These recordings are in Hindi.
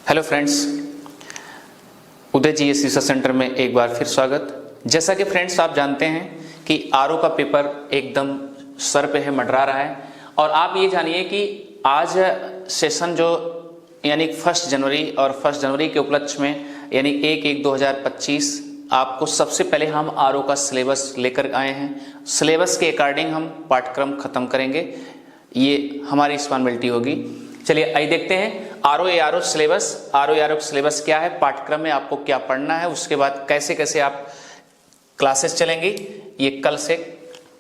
हेलो फ्रेंड्स, उदय जीएस रिसर्च सेंटर में एक बार फिर स्वागत। जैसा कि फ्रेंड्स आप जानते हैं कि आरओ का पेपर एकदम सर पे है, मंडरा रहा है। और आप ये जानिए कि आज सेशन जो यानी 1 जनवरी और 1 जनवरी के उपलक्ष्य में यानी 1/1/2025 आपको सबसे पहले हम आरओ का सिलेबस लेकर आए हैं। सिलेबस के अकॉर्डिंग हम पाठ्यक्रम खत्म करेंगे, ये हमारी रिस्पॉन्सिबिलिटी होगी। चलिए आइए देखते हैं आरओ सिलेबस क्या है, पाठ्यक्रम में आपको क्या पढ़ना है, उसके बाद कैसे कैसे आप क्लासेस चलेंगी, ये कल से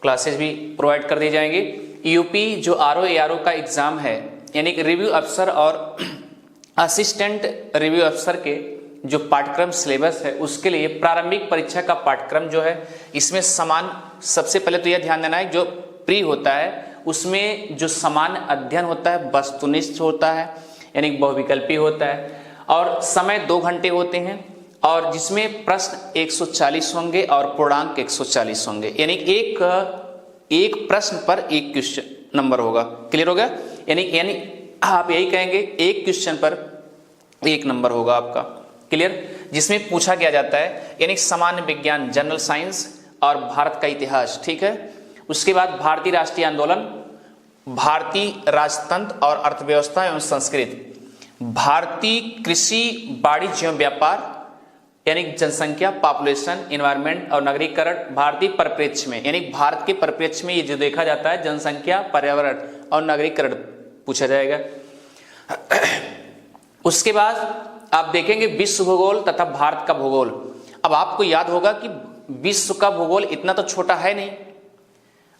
क्लासेस भी प्रोवाइड कर दी जाएंगी। यूपी जो आरओ का एग्जाम है यानी कि रिव्यू अफसर और असिस्टेंट रिव्यू अफसर के जो पाठ्यक्रम सिलेबस है उसके लिए प्रारंभिक परीक्षा का पाठ्यक्रम जो है इसमें समान, सबसे पहले तो यह ध्यान देना है जो प्री होता है उसमें जो समान अध्ययन होता है वस्तुनिष्ठ होता है यानी बहुविकल्पी होता है और समय 2 घंटे होते हैं और जिसमें प्रश्न 140 होंगे और पूर्णांक 140 होंगे यानी एक प्रश्न पर 1 क्वेश्चन नंबर होगा। क्लियर हो गया? यानी आप यही कहेंगे एक क्वेश्चन पर 1 नंबर होगा आपका। क्लियर? जिसमें पूछा किया जाता है यानी सामान्य विज्ञान, जनरल साइंस और भारत का इतिहास। ठीक है, उसके बाद भारतीय राष्ट्रीय आंदोलन, भारतीय राजतंत्र और अर्थव्यवस्था एवं संस्कृति, भारतीय कृषि, वाणिज्य एवं व्यापार यानी जनसंख्या, पॉपुलेशन, एनवायरमेंट और नगरीकरण, भारतीय परिप्रेक्ष्य में यानी भारत के परिप्रेक्ष्य में ये जो देखा जाता है जनसंख्या, पर्यावरण और नगरीकरण पूछा जाएगा। उसके बाद आप देखेंगे विश्व भूगोल तथा भारत का भूगोल। अब आपको याद होगा कि विश्व का भूगोल इतना तो छोटा है नहीं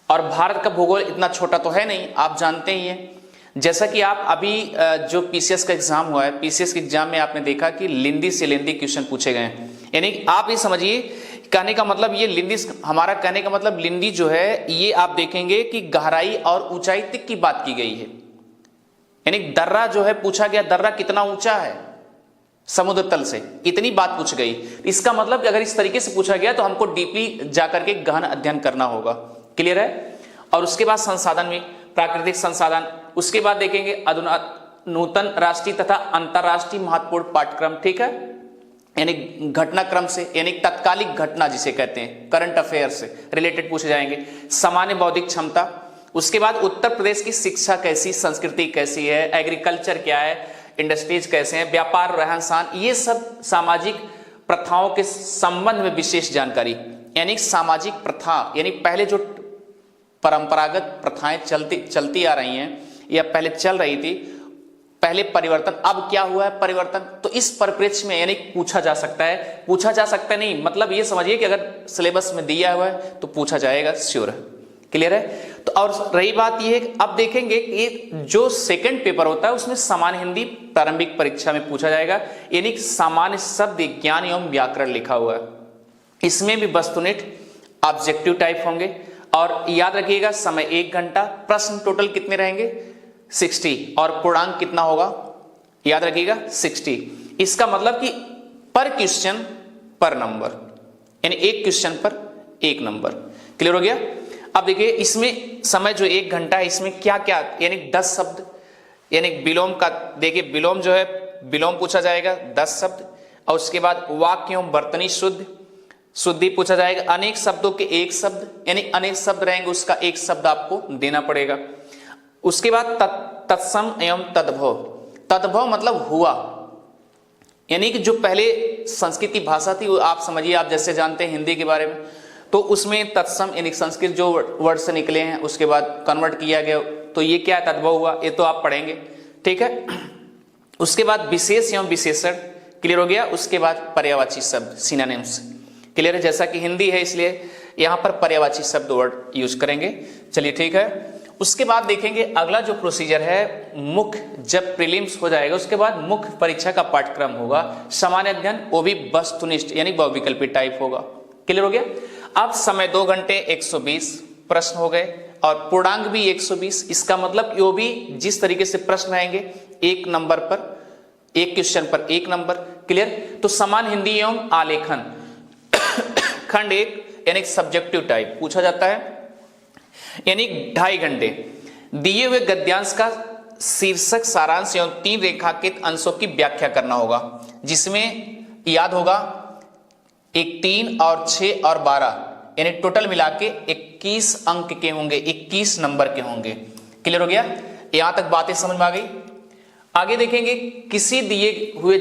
और भारत का भूगोल इतना छोटा तो है नहीं, आप जानते ही हैं। जैसा कि आप अभी जो पीसीएस का एग्जाम हुआ है, पीसीएस के एग्जाम में आपने देखा कि लिंदी से लेंदी क्वेश्चन पूछे गए हैं। यानी आप ये समझिए, कहने का मतलब ये लिंदी, हमारा कहने का मतलब लिंदी जो है ये आप देखेंगे कि गहराई और ऊंचाई तक की बात की गई है। यानी दर्रा जो है पूछा गया, दर्रा कितना ऊंचा है समुद्र तल से, इतनी बात पूछ गई। इसका मतलब अगर इस तरीके से पूछा गया तो हमको डीपली जाकर के गहन अध्ययन करना होगा। क्लियर है? और उसके बाद संसाधन में प्राकृतिक संसाधन, उसके बाद देखेंगे नूतन राष्ट्रीय तथा अंतरराष्ट्रीय महत्वपूर्ण पाठ्यक्रम। ठीक है, यानी घटनाक्रम से यानी तत्कालिक घटना जिसे कहते हैं, करंट अफेयर से रिलेटेड पूछे जाएंगे। सामान्य बौद्धिक क्षमता, उसके बाद उत्तर प्रदेश की शिक्षा कैसी, संस्कृति कैसी है, एग्रीकल्चर क्या है, इंडस्ट्रीज कैसे हैं, व्यापार, रहन सहन, ये सब सामाजिक प्रथाओं के संबंध में विशेष जानकारी। यानी सामाजिक प्रथा यानी पहले जो परंपरागत प्रथाएं चलती आ रही हैं या पहले चल रही थी, पहले परिवर्तन, अब क्या हुआ है परिवर्तन, तो इस परिप्रेक्ष्य में यानी पूछा जा सकता है नहीं, मतलब ये समझिए कि अगर सिलेबस में दिया हुआ है तो पूछा जाएगा, श्योर है। क्लियर है? तो और रही बात यह है कि अब देखेंगे कि जो सेकंड पेपर होता है उसमें सामान्य हिंदी प्रारंभिक परीक्षा में पूछा जाएगा यानी सामान्य शब्द, ज्ञान एवं व्याकरण लिखा हुआ है। इसमें भी वस्तुनिष्ठ ऑब्जेक्टिव टाइप होंगे और याद रखिएगा समय 1 घंटा, प्रश्न टोटल कितने रहेंगे 60 और पूर्णांक कितना होगा याद रखिएगा 60। इसका मतलब कि पर क्वेश्चन पर नंबर यानी एक क्वेश्चन पर 1 नंबर। क्लियर हो गया? अब देखिए इसमें समय जो 1 घंटा है इसमें क्या क्या यानी 10 शब्द यानी विलोम का, देखिए विलोम जो है विलोम पूछा जाएगा 10 शब्द और उसके बाद वाक्य एवं वर्तनी शुद्धि पूछा जाएगा। अनेक शब्दों के 1 शब्द यानी अनेक शब्द रहेंगे उसका 1 शब्द आपको देना पड़ेगा। उसके बाद तत्सम एवं तद्भव मतलब हुआ यानी कि जो पहले संस्कृति भाषा थी वो आप समझिए, आप जैसे जानते हैं हिंदी के बारे में, तो उसमें तत्सम यानी संस्कृत जो वर्ड से निकले हैं उसके बाद कन्वर्ट किया गया, तो ये क्या तद्भव हुआ, ये तो आप पढ़ेंगे। ठीक है, उसके बाद विशेष एवं विशेषण, क्लियर हो गया। उसके बाद पर्यायवाची शब्द, सिनोनिम्स। क्लियर है? जैसा कि हिंदी है इसलिए यहां पर पर्यायवाची शब्द वर्ड यूज करेंगे। चलिए ठीक है। उसके बाद देखेंगे अगला जो प्रोसीजर है, मुख्य जब प्रीलिम्स हो जाएगा उसके बाद मुख्य परीक्षा का पाठ्यक्रम होगा सामान्य अध्ययन, वो भी वस्तुनिष्ठ यानी बहुविकल्पी टाइप होगा। क्लियर हो गया? अब समय 2 घंटे 120 प्रश्न हो गए और पूर्णांक भी 120। इसका मतलब वो भी जिस तरीके से प्रश्न आएंगे 1 नंबर पर 1 क्वेश्चन पर 1 नंबर। क्लियर? तो समान हिंदी एवं आलेखन खंड 1 यानी सब्जेक्टिव टाइप पूछा जाता है यानी 2.5 घंटे। दिए हुए गद्यांश का शीर्षक, सारांश एवं 3 रेखांकित अंशों की व्याख्या करना होगा, जिसमें याद होगा 1, 3 और 6 और 12 यानी टोटल मिला के 21 अंक के होंगे, 21 नंबर के होंगे। क्लियर हो गया? यहां तक बातें समझ में आ गई। आगे देखेंगे, किसी दिए हुए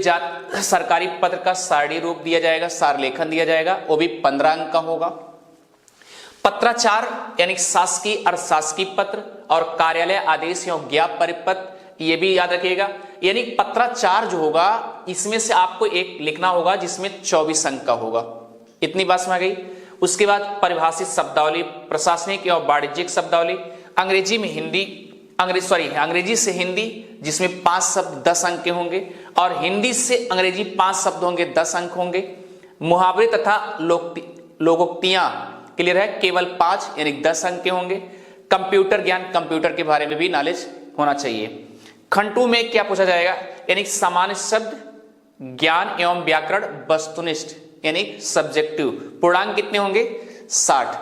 सरकारी पत्र का सारणी रूप दिया जाएगा, सार लेखन दिया जाएगा, वो भी 15 अंक का होगा। पत्राचार यानी शासकीय अर्धशासकीय पत्र और कार्यालय आदेश एवं ज्ञाप परिपत्र, ये भी याद रखिएगा। यानी पत्राचार जो होगा इसमें से आपको एक लिखना होगा जिसमें 24 अंक का होगा। इतनी बात समझ गई। उसके बाद परिभाषित शब्दावली, प्रशासनिक एवं वाणिज्यिक शब्दावली, अंग्रेजी से हिंदी जिसमें 5 शब्द 10 अंक के होंगे, और हिंदी से अंग्रेजी 5 शब्द होंगे, 10 अंक होंगे। मुहावरे तथा लोकोक्तियां क्लियर है, केवल 5 यानी 10 अंक के होंगे। कंप्यूटर ज्ञान, कंप्यूटर के बारे में भी नॉलेज होना चाहिए। खंड 2 में क्या पूछा जाएगा, यानी सामान्य शब्द ज्ञान एवं व्याकरण वस्तुनिष्ठ यानी सब्जेक्टिव। पूर्णांक कितने होंगे? 60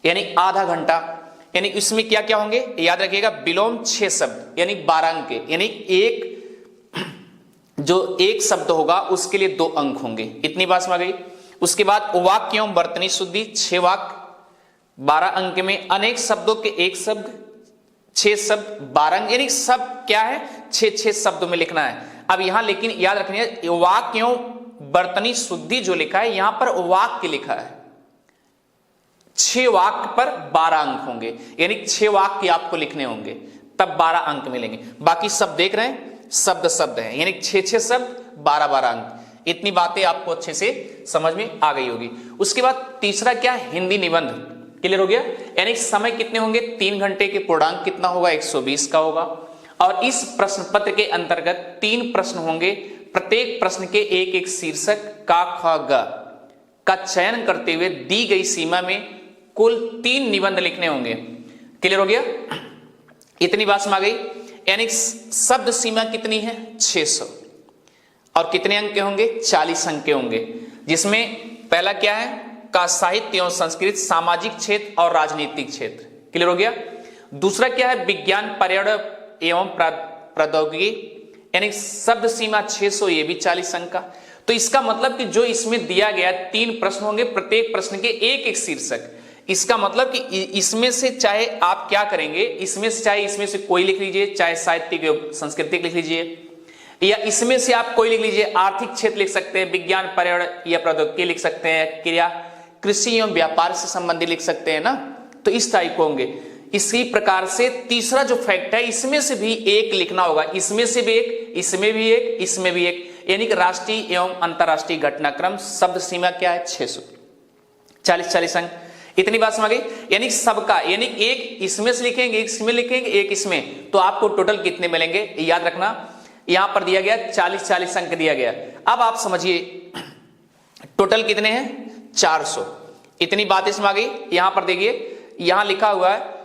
यानी आधा घंटा। यानी इसमें क्या क्या होंगे याद रखिएगा, विलोम 6 शब्द यानी 12 अंक के, यानी एक शब्द होगा उसके लिए 2 अंक होंगे। इतनी बात समझ गई। उसके बाद वाक्य एवं वर्तनी शुद्धि, 6 वाक्य 12 अंक में, अनेक शब्दों के 1 शब्द, 6 शब्द 12 अंक, यानी सब क्या है 6 शब्दों में लिखना है। अब यहां लेकिन याद रखनी है, वाक्य एवं वर्तनी शुद्धि जो लिखा है यहां पर वाक्य लिखा है, 6 वाक्य पर 12 अंक होंगे, यानी 6 वाक्य आपको लिखने होंगे तब 12 अंक मिलेंगे। बाकी सब देख रहे हैं शब्द है, यानी 6 शब्द 12 अंक। इतनी बातें आपको अच्छे से समझ में आ गई होगी। उसके बाद तीसरा क्या, हिंदी निबंध। क्लियर हो गया? यानी समय कितने होंगे 3 घंटे के, पूर्णांक कितना होगा 120 का होगा। और इस प्रश्न पत्र के अंतर्गत 3 प्रश्न होंगे, प्रत्येक प्रश्न के एक शीर्षक का ख ग का चयन करते हुए दी गई सीमा में कुल 3 निबंध लिखने होंगे। क्लियर हो गया? इतनी बात समझ गई। यानी शब्द सीमा कितनी है 600, और कितने अंक के होंगे 40 अंक के होंगे, जिसमें पहला क्या है का साहित्य एवं संस्कृत, सामाजिक क्षेत्र और राजनीतिक क्षेत्र। क्लियर हो गया? दूसरा क्या है विज्ञान, पर्यावरण एवं प्रौद्योगिकी, यानी शब्द सीमा 600, ये भी 40 अंक का। तो इसका मतलब कि जो इसमें दिया गया 3 प्रश्न होंगे, प्रत्येक प्रश्न के एक शीर्षक। इसका मतलब कि इसमें से चाहे आप क्या करेंगे, इसमें से कोई लिख लीजिए, चाहे साहित्यिक सांस्कृतिक लिख लीजिए, या इसमें से आप कोई लिख लीजिए, आर्थिक क्षेत्र लिख सकते हैं, विज्ञान पर्यावरण या प्रौद्योगिकी लिख सकते हैं, क्रिया कृषि एवं व्यापार से संबंधित लिख सकते हैं ना। तो इस टाइप को होंगे। इसी प्रकार से तीसरा जो फैक्ट है, इसमें से भी एक लिखना होगा, इसमें से भी एक, इसमें भी एक, इसमें भी एक, यानी कि राष्ट्रीय एवं अंतरराष्ट्रीय घटनाक्रम। शब्द सीमा क्या है 600, 40 अंक। इतनी बात समझ गई। यानी सबका, यानी एक इसमें से लिखेंगे, एक इसमें लिखेंगे, एक इसमें, तो आपको टोटल कितने मिलेंगे याद रखना। यहां पर दिया गया 40 अंक दिया गया। अब आप समझिए टोटल कितने हैं 400। इतनी बातें समझ गई। यहां पर देखिए, यहां लिखा हुआ है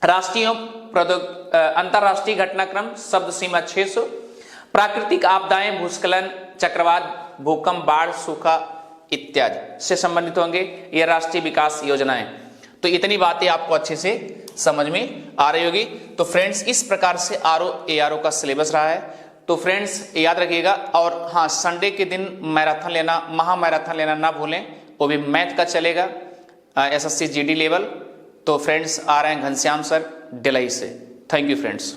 राष्ट्रीय अंतरराष्ट्रीय घटनाक्रम, शब्द सीमा 600, प्राकृतिक आपदाएं, भूस्खलन, चक्रवात, भूकंप, बाढ़, सूखा इत्यादि से संबंधित होंगे ये राष्ट्रीय विकास योजनाएं। तो इतनी बातें आपको अच्छे से समझ में आ रही होगी। तो फ्रेंड्स, इस प्रकार से ARO का सिलेबस रहा है। तो फ्रेंड्स याद रखिएगा। और हाँ, संडे के दिन मैराथन लेना, महामैराथन लेना ना भूलें, वो भी मैथ का चलेगा, SSC GD लेवल। तो फ्रेंड्स आ रहे हैं घनश्याम सर डिलाई से। Thank you friends.